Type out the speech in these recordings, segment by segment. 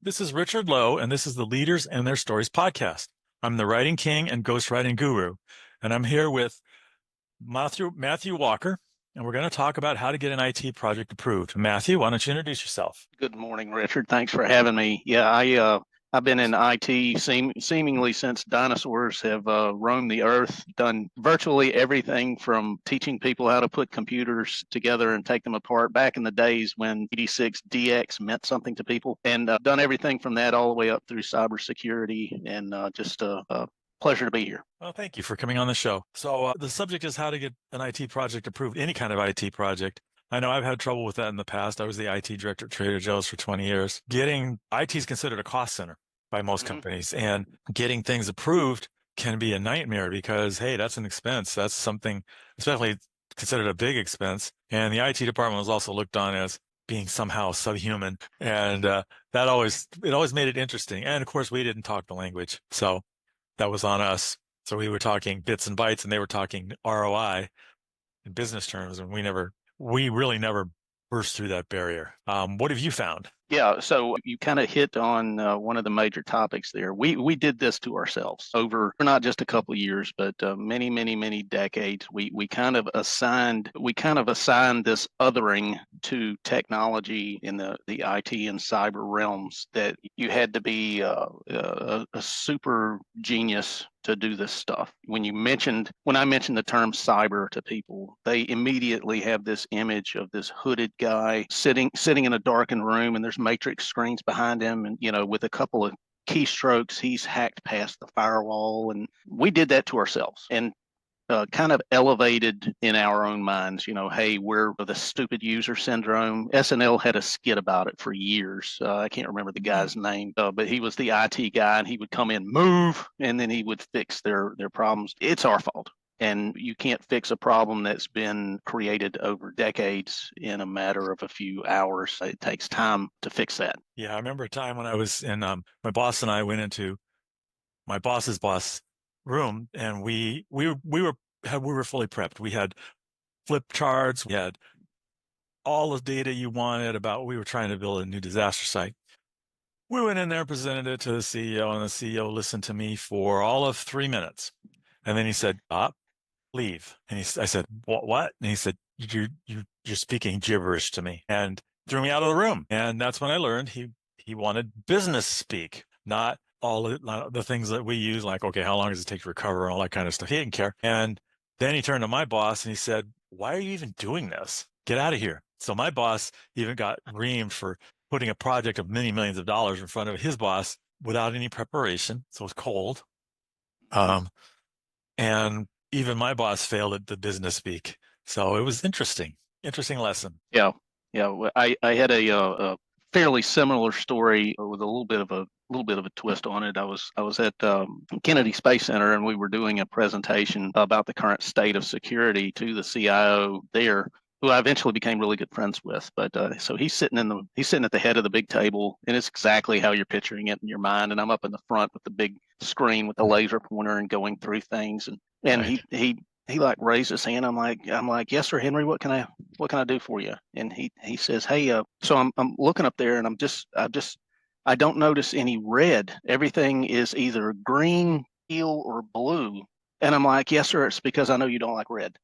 This is Richard Lowe, and this is the Leaders and Their Stories podcast. I'm the writing king and ghostwriting guru, and I'm here with Matthew Walker, and we're going to talk about how to get an IT project approved. Matthew, why don't you introduce yourself? Good morning, Richard. Thanks for having me. I've been in IT seemingly since dinosaurs have roamed the earth, done virtually everything from teaching people how to put computers together and take them apart back in the days when 86DX meant something to people, and done everything from that all the way up through cybersecurity, and just a pleasure to be here. Well, thank you for coming on the show. So, the subject is how to get an IT project approved, any kind of IT project. I know I've had trouble with that in the past. I was the IT director at Trader Joe's for 20 years. Getting IT is considered a cost center by most companies, and getting things approved can be a nightmare because, hey, that's an expense. That's something, especially considered a big expense. And the IT department was also looked on as being somehow subhuman. And it always made it interesting. And of course, we didn't talk the language. So that was on us. So we were talking bits and bytes and they were talking ROI in business terms. And we really never burst through that barrier. What have you found? Yeah, so you kind of hit on one of the major topics there. We did this to ourselves over not just a couple of years, but many decades. We kind of assigned this othering to technology in the IT and cyber realms, that you had to be a super genius to do this stuff. When I mentioned the term cyber to people, they immediately have this image of this hooded guy sitting in a darkened room, and there's matrix screens behind him, and with a couple of keystrokes he's hacked past the firewall. And we did that to ourselves, and kind of elevated in our own minds, hey, we're the stupid user syndrome. SNL had a skit about it for years. I can't remember the guy's name, but he was the IT guy, and he would come in, move, and then he would fix their problems. It's our fault. And you can't fix a problem that's been created over decades in a matter of a few hours. It takes time to fix that. Yeah, I remember a time when I was in, my boss and I went into my boss's boss room, and we were fully prepped. We had flip charts, we had all the data you wanted about. We were trying to build a new disaster site. We went in there, presented it to the CEO, and the CEO listened to me for all of 3 minutes, and then he said, leave. And I said, what? And he said, you're speaking gibberish to me, and threw me out of the room. And that's when I learned he wanted business speak, not all the things that we use, like, okay, how long does it take to recover and all that kind of stuff. He didn't care. And then he turned to my boss and he said, why are you even doing this? Get out of here. So my boss even got reamed for putting a project of many millions of dollars in front of his boss without any preparation. So it was cold. And even my boss failed at the business speak. So it was interesting lesson. Yeah. I had a fairly similar story with a little bit of a twist on it. I was at Kennedy Space Center, and we were doing a presentation about the current state of security to the CIO there, who I eventually became really good friends with. But so he's sitting at the head of the big table, and it's exactly how you're picturing it in your mind. And I'm up in the front with the big screen with the laser pointer and going through things. And Right. he like raised his hand. I'm like, yes, sir, Henry. What can I do for you? And he says, hey, so I'm looking up there, and I don't notice any red. Everything is either green, teal, or blue. And I'm like, yes, sir. It's because I know you don't like red.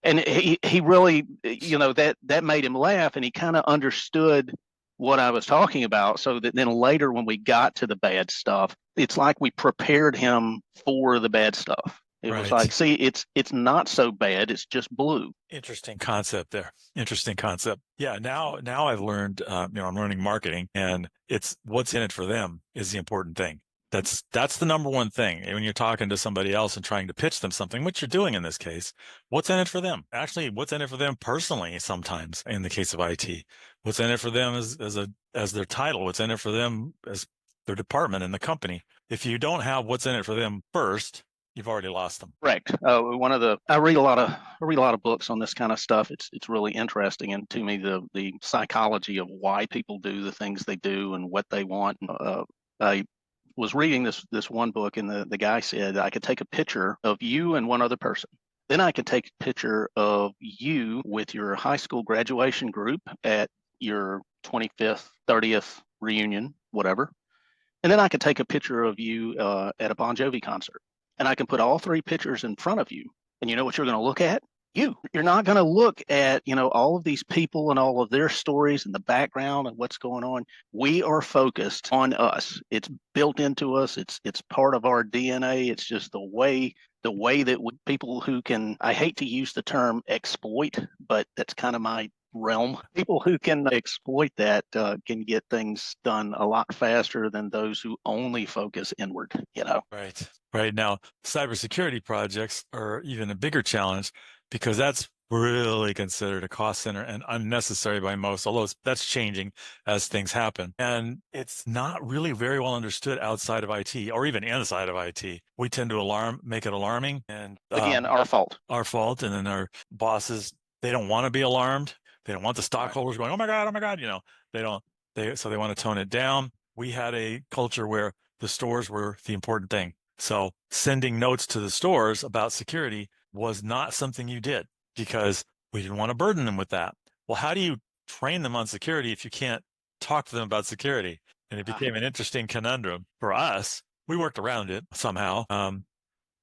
And he really, that made him laugh, and he kind of understood what I was talking about. So that then later, when we got to the bad stuff, it's like we prepared him for the bad stuff. It was like, see, it's not so bad. It's just blue. Interesting concept there. Interesting concept. Yeah. Now I've learned, I'm learning marketing, and it's what's in it for them is the important thing. That's the number one thing. When you're talking to somebody else and trying to pitch them something, which you're doing in this case, what's in it for them? Actually, what's in it for them personally, sometimes in the case of IT, what's in it for them as their title, what's in it for them as their department in the company. If you don't have what's in it for them first, you've already lost them. Correct. I read a lot of books on this kind of stuff. It's really interesting, and to me, the psychology of why people do the things they do and what they want. I was reading this one book, and the guy said, I could take a picture of you and one other person. Then I could take a picture of you with your high school graduation group at your 25th, 30th reunion. whatever. And then I could take a picture of you at a Bon Jovi concert, and I can put all three pictures in front of you. And you know what you're going to look at? You. You're not going to look at, all of these people and all of their stories and the background and what's going on. We are focused on us. It's built into us. It's part of our DNA. It's just the way that people who can, I hate to use the term exploit, but that's kind of my realm. People who can exploit that can get things done a lot faster than those who only focus inward. Right. Right. Now, cybersecurity projects are even a bigger challenge because that's really considered a cost center and unnecessary by most, although that's changing as things happen. And it's not really very well understood outside of IT or even inside of IT. We tend to make it alarming, and Again, our fault. Our fault. And then our bosses, they don't want to be alarmed. They don't want the stockholders going, oh my God, they don't, so they want to tone it down. We had a culture where the stores were the important thing. So sending notes to the stores about security was not something you did because we didn't want to burden them with that. Well, how do you train them on security if you can't talk to them about security? And it became an interesting conundrum for us. We worked around it somehow,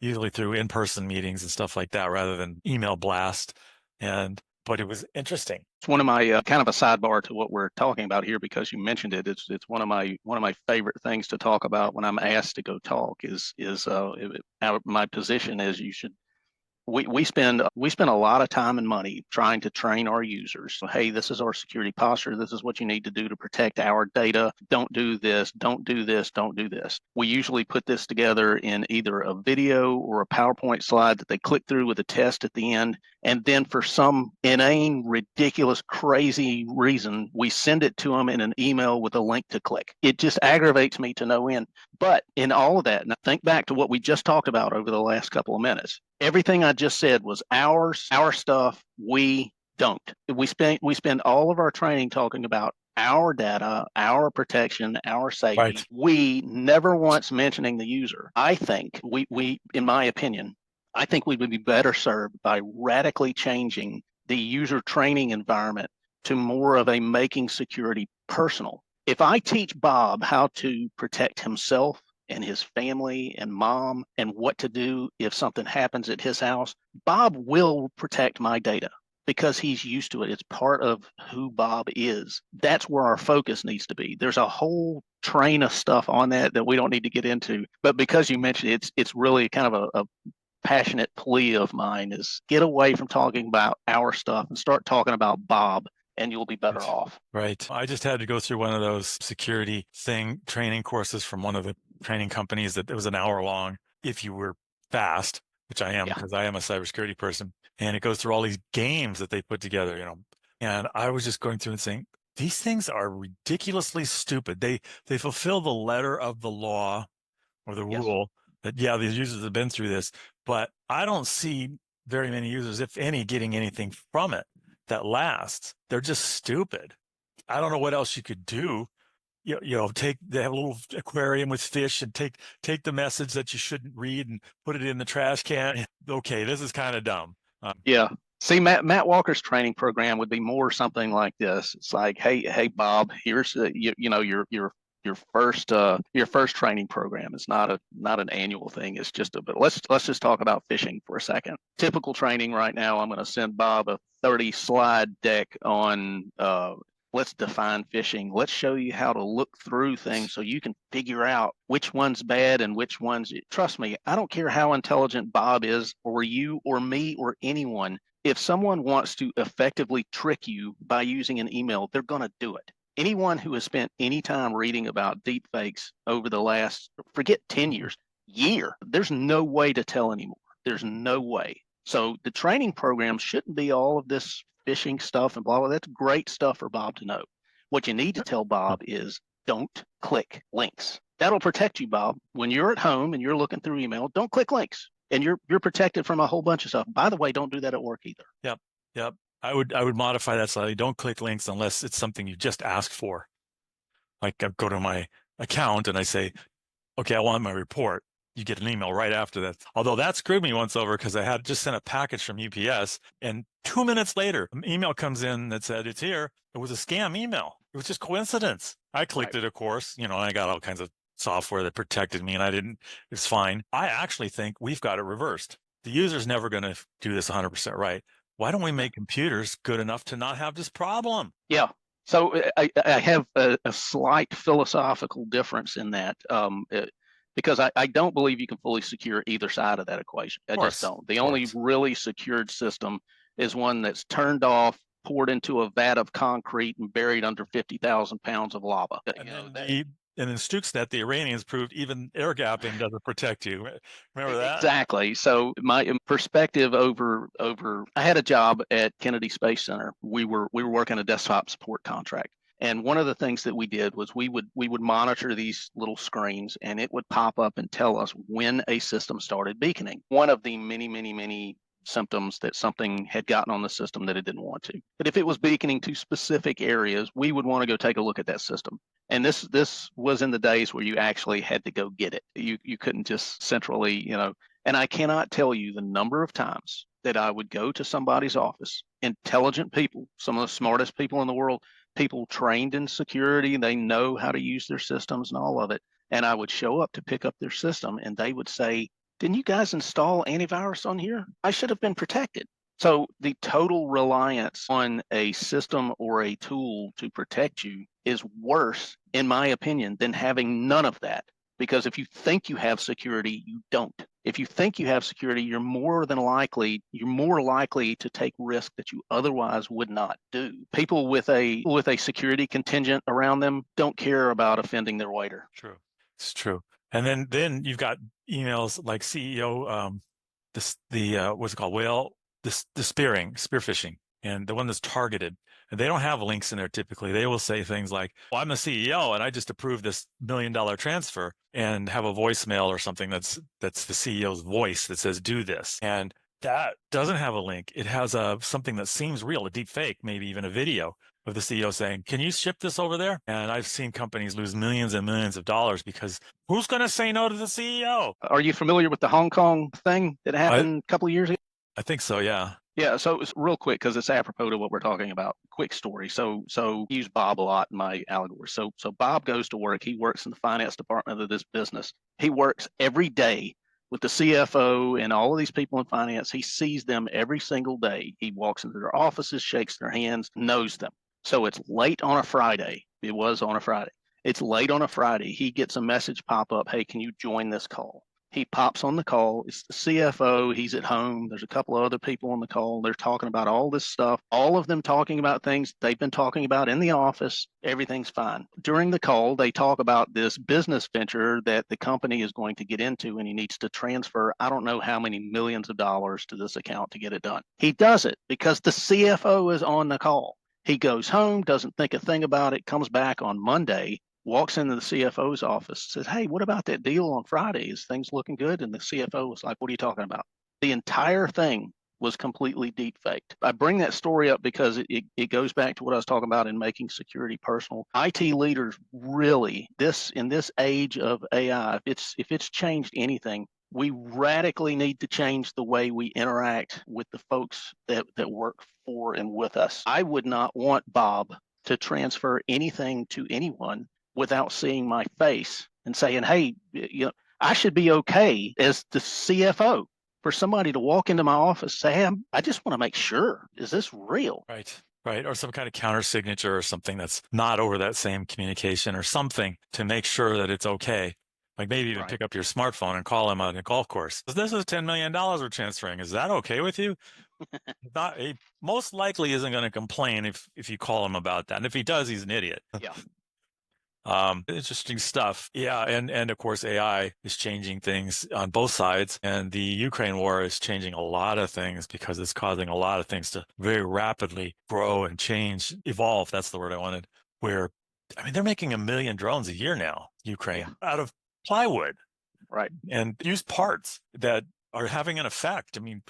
usually through in-person meetings and stuff like that, rather than email blast. But it was interesting. It's one of my kind of a sidebar to what we're talking about here because you mentioned it. It's one of my favorite things to talk about when I'm asked to go talk is my position is you should. We spend a lot of time and money trying to train our users. So, hey, this is our security posture. This is what you need to do to protect our data. Don't do this. Don't do this. Don't do this. We usually put this together in either a video or a PowerPoint slide that they click through with a test at the end. And then for some inane, ridiculous, crazy reason, we send it to them in an email with a link to click. It just aggravates me to no end. But in all of that, and think back to what we just talked about over the last couple of minutes, everything I just said was ours, our stuff. We don't. We spend all of our training talking about our data, our protection, our safety. Right. We never once mentioning the user. I think in my opinion, I think we would be better served by radically changing the user training environment to more of a making security personal. If I teach Bob how to protect himself and his family and mom and what to do if something happens at his house, Bob will protect my data because he's used to it. It's part of who Bob is. That's where our focus needs to be. There's a whole train of stuff on that we don't need to get into. But because you mentioned it, it's really kind of a passionate plea of mine is get away from talking about our stuff and start talking about Bob, and you'll be better off. Right. I just had to go through one of those security training courses from one of the training companies that it was an hour long if you were fast, which I am because I am a cybersecurity person. And it goes through all these games that they put together, and I was just going through and saying, these things are ridiculously stupid. They fulfill the letter of the law or the rule that, these users have been through this, but I don't see very many users, if any, getting anything from it that lasts. They're just stupid. I don't know what else you could do. They have a little aquarium with fish and take the message that you shouldn't read and put it in the trash can. Okay, this is kind of dumb. See, Matt Walker's training program would be more something like this. It's like, hey, Bob, here's your first training program. It's not an annual thing. It's just but let's just talk about phishing for a second. Typical training right now, I'm going to send Bob a 30 slide deck on let's define phishing. Let's show you how to look through things so you can figure out which one's bad and which one's. Trust me, I don't care how intelligent Bob is or you or me or anyone. If someone wants to effectively trick you by using an email, they're going to do it. Anyone who has spent any time reading about deepfakes over the last, forget 10 years, there's no way to tell anymore. There's no way. So the training program shouldn't be all of this phishing stuff and blah, blah. That's great stuff for Bob to know. What you need to tell Bob is don't click links. That'll protect you, Bob. When you're at home and you're looking through email, don't click links. And you're protected from a whole bunch of stuff. By the way, don't do that at work either. Yep. I would modify that slightly. Don't click links unless it's something you just asked for. Like I go to my account and I say, okay, I want my report. you get an email right after that. Although that screwed me once over because I had just sent a package from UPS, and 2 minutes later, an email comes in that said it's here. It was a scam email. It was just coincidence. I clicked Right. it, of course, and I got all kinds of software that protected me, and I didn't. It's fine. I actually think we've got it reversed. The user's never going to do this 100% right. Why don't we make computers good enough to not have this problem? Yeah. So I have a slight philosophical difference in that, because I don't believe you can fully secure either side of that equation. I Of just course, don't. The of only course. really secured system is one that's turned off, poured into a vat of concrete, and buried under 50,000 pounds of lava. And then in Stuxnet, the Iranians proved even air gapping doesn't protect you. Remember that? Exactly. So my perspective over I had a job at Kennedy Space Center. We were working a desktop support contract. And one of the things that we did was we would monitor these little screens, and it would pop up and tell us when a system started beaconing. One of the many, many, many symptoms that something had gotten on the system that it didn't want to. But if it was beaconing to specific areas, we would want to go take a look at that system. And this was in the days where you actually had to go get it. You couldn't just centrally, and I cannot tell you the number of times that I would go to somebody's office, intelligent people, some of the smartest people in the world, people trained in security, they know how to use their systems and all of it. And I would show up to pick up their system, and they would say, "Didn't you guys install antivirus on here? I should have been protected." So the total reliance on a system or a tool to protect you is worse, in my opinion, than having none of that. Because if you think you have security, you don't. If you think you have security, you're more likely to take risk that you otherwise would not do. People with a security contingent around them don't care about offending their waiter. True. It's true. And then you've got emails like CEO, what's it called? Whale, the spear phishing, and the one that's targeted. And they don't have links in there typically. They will say things like, well, I'm the CEO and I just approved this $1 million transfer, and have a voicemail or something that's the CEO's voice that says, do this. And that doesn't have a link. It has something that seems real, a deep fake, maybe even a video of the CEO saying, can you ship this over there? And I've seen companies lose millions and millions of dollars because who's going to say no to the CEO? Are you familiar with the Hong Kong thing that I, happened a couple of years ago? I think so, yeah. Yeah, so it's real quick because it's apropos to what we're talking about. Quick story. So I use Bob a lot in my allegory. So Bob goes to work. He works in the finance department of this business. He works every day with the CFO and all of these people in finance. He sees them every single day. He walks into their offices, shakes their hands, knows them. So it's late on a Friday. It was on a Friday. It's late on a Friday. He gets a message pop up. Hey, can you join this call? He pops on the call. It's the CFO. He's at home. There's a couple of other people on the call. They're talking about all this stuff, all of them talking about things they've been talking about in the office. Everything's fine. During the call, they talk about this business venture that the company is going to get into, and he needs to transfer, I don't know how many millions of dollars to this account to get it done. He does it because the CFO is on the call. He goes home, doesn't think a thing about it, comes back on Monday, walks into the CFO's office, says, "Hey, what about that deal on Friday? Is things looking good?" And the CFO was like, "What are you talking about?" The entire thing was completely deep faked. I bring that story up because it goes back to what I was talking about in making security personal. IT leaders really, in this age of AI, if it's changed anything, we radically need to change the way we interact with the folks that work for and with us. I would not want Bob to transfer anything to anyone without seeing my face and saying, "Hey, I should be okay as the CFO for somebody to walk into my office, say, "Hey, I just want to make sure, is this real?" Right. Right. Or some kind of counter signature or something that's not over that same communication or something to make sure that it's okay. Like maybe even Right. pick up your smartphone and call him on a golf course. This is $10 million we're transferring. Is that okay with you? Not, he most likely isn't going to complain if you call him about that. And if he does, he's an idiot. Yeah. Interesting stuff. Yeah, and of course AI is changing things on both sides, and the Ukraine war is changing a lot of things because it's causing a lot of things to very rapidly grow and change, evolve. That's the word I wanted. Where, I mean, they're making 1 million drones a year now, Ukraine, Yeah. out of plywood Right. and used parts that are having an effect. I mean,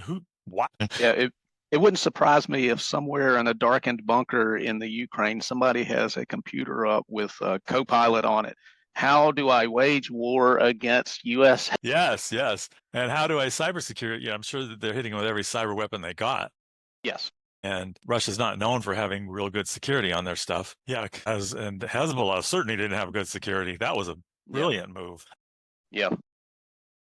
what? Yeah. It wouldn't surprise me if somewhere in a darkened bunker in the Ukraine, somebody has a computer up with a Copilot on it, How do I wage war against U.S.? Yes, yes. And how do I cybersecurity? Yeah, I'm sure that they're hitting with every cyber weapon they got. Yes. And Russia's not known for having real good security on their stuff. Yeah, and Hezbollah certainly didn't have good security. That was a Yeah. brilliant move. Yeah.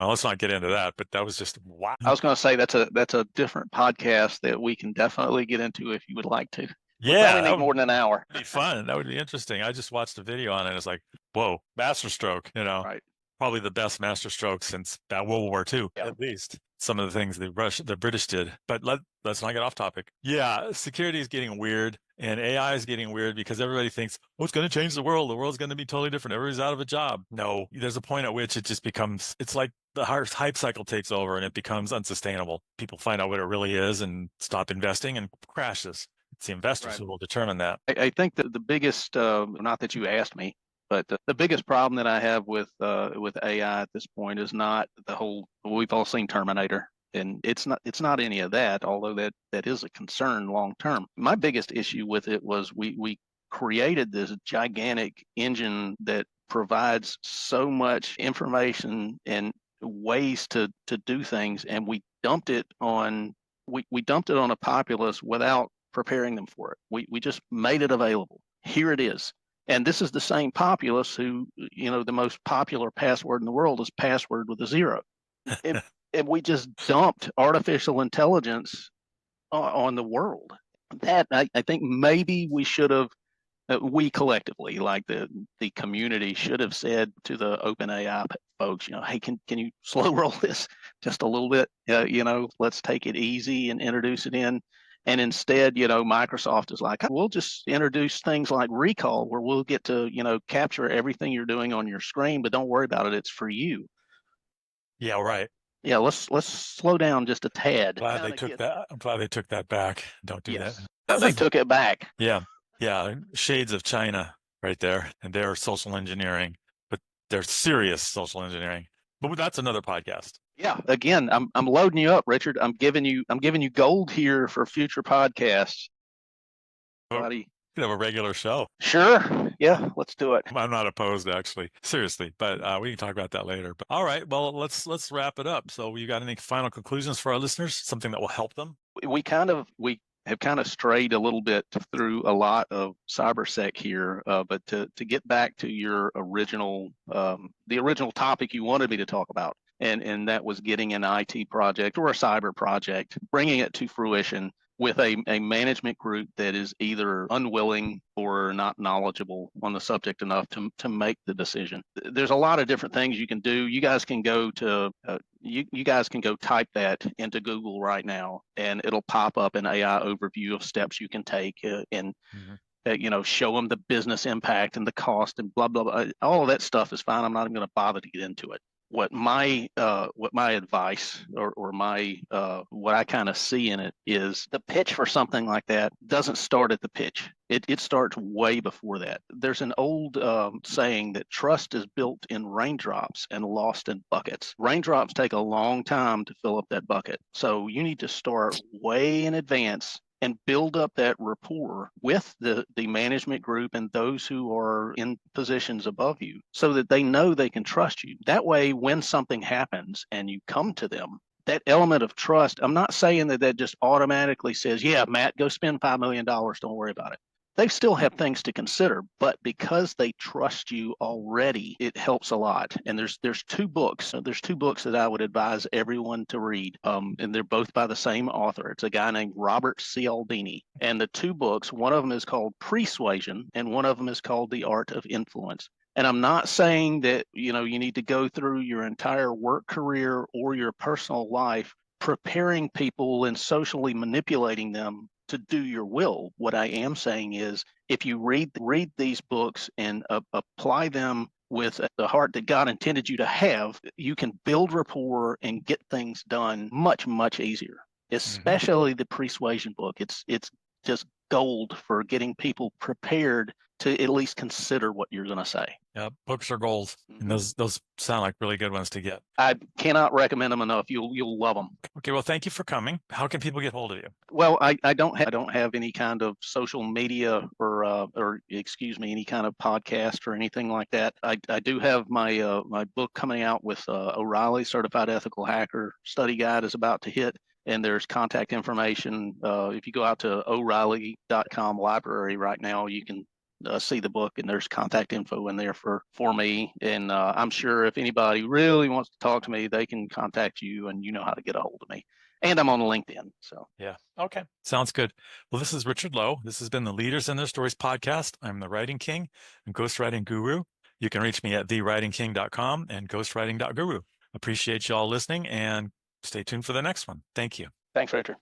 Well, let's not get into that, but that was just wow. I was going to say that's a different podcast that we can definitely get into if you would like to. We Yeah, probably that need would more than an hour. be fun. That would be interesting. I just watched a video on it. It's like, whoa, masterstroke, Right. probably the best masterstroke since World War II, Yeah. at least. Some of the things the British did. But let's not get off topic. Yeah, security is getting weird and AI is getting weird because everybody thinks, oh, it's going to change the world. The world's going to be totally different. Everybody's out of a job. No, there's a point at which it just becomes, it's like the hype cycle takes over and it becomes unsustainable. People find out what it really is and stop investing and crashes. It's the investors Right. who will determine that. I think that the biggest, not that you asked me, but the biggest problem that I have with AI at this point is not the whole. We've all seen Terminator, and it's not any of that. Although that is a concern long term. My biggest issue with it was we created this gigantic engine that provides so much information and ways to do things, and we dumped it on a populace without preparing them for it. We just made it available. Here it is. And this is the same populace who, the most popular password in the world is password with a zero. And, and we just dumped artificial intelligence on the world. That I think maybe we should have, we collectively, like the community, should have said to the OpenAI folks, hey, can you slow roll this just a little bit? Let's take it easy and introduce it in. And instead, Microsoft is like, we'll just introduce things like recall, where we'll get to, capture everything you're doing on your screen, but don't worry about it. It's for you. Yeah, right. Yeah, let's slow down just a tad. Glad they took that. I'm glad they took that back. Don't do Yes, that. they took it back. Yeah, yeah. Shades of China right there, and they're social engineering, but they're serious social engineering. But that's another podcast. Yeah, again, I'm loading you up, Richard. I'm giving you gold here for future podcasts. We could have a regular show. Sure. Yeah, let's do it. I'm not opposed, actually, seriously, but we can talk about that later. But all right, well, let's wrap it up. So, you got any final conclusions for our listeners? Something that will help them? We have kind of strayed a little bit through a lot of cybersec here, but to get back to your original, the original topic you wanted me to talk about, and that was getting an IT project or a cyber project, bringing it to fruition with a management group that is either unwilling or not knowledgeable on the subject enough to make the decision. There's a lot of different things you can do. You guys can go to you guys can go type that into Google right now, and it'll pop up an AI overview of steps you can take and show them the business impact and the cost and blah blah blah. All of that stuff is fine. I'm not even going to bother to get into it. What my advice or my what I kind of see in it is the pitch for something like that doesn't start at the pitch. It starts way before that. There's an old saying that trust is built in raindrops and lost in buckets. Raindrops take a long time to fill up that bucket. So you need to start way in advance and build up that rapport with the management group and those who are in positions above you so that they know they can trust you. That way, when something happens and you come to them, that element of trust, I'm not saying that just automatically says, yeah, Matt, go spend $5 million. Don't worry about it. They still have things to consider, but because they trust you already, it helps a lot. And there's two books. There's two books that I would advise everyone to read, and they're both by the same author. It's a guy named Robert Cialdini. And the two books, one of them is called Pre-suasion, and one of them is called The Art of Influence. And I'm not saying that you need to go through your entire work career or your personal life preparing people and socially manipulating them to do your will. What I am saying is, if you read these books and apply them with the heart that God intended you to have, you can build rapport and get things done much, much easier. Especially the Pre-suasion book. It's just gold for getting people prepared to at least consider what you're going to say. Yeah, books are gold, and those sound like really good ones to get. I cannot recommend them enough. You'll love them. Okay, well, thank you for coming. How can people get hold of you? Well, I don't have any kind of social media or or excuse me, any kind of podcast or anything like that, I do have my my book coming out with O'Reilly Certified Ethical Hacker Study Guide is about to hit, and there's contact information. If you go out to O'Reilly.com library right now, you can see the book, and there's contact info in there for me. And I'm sure if anybody really wants to talk to me, they can contact you, and you know how to get a hold of me. And I'm on LinkedIn. So Yeah. Okay. Sounds good. Well, this is Richard Lowe. This has been the Leaders and Their Stories podcast. I'm the Writing King and Ghostwriting Guru. You can reach me at thewritingking.com and ghostwriting.guru. Appreciate you all listening, and stay tuned for the next one. Thank you. thanks, Richard.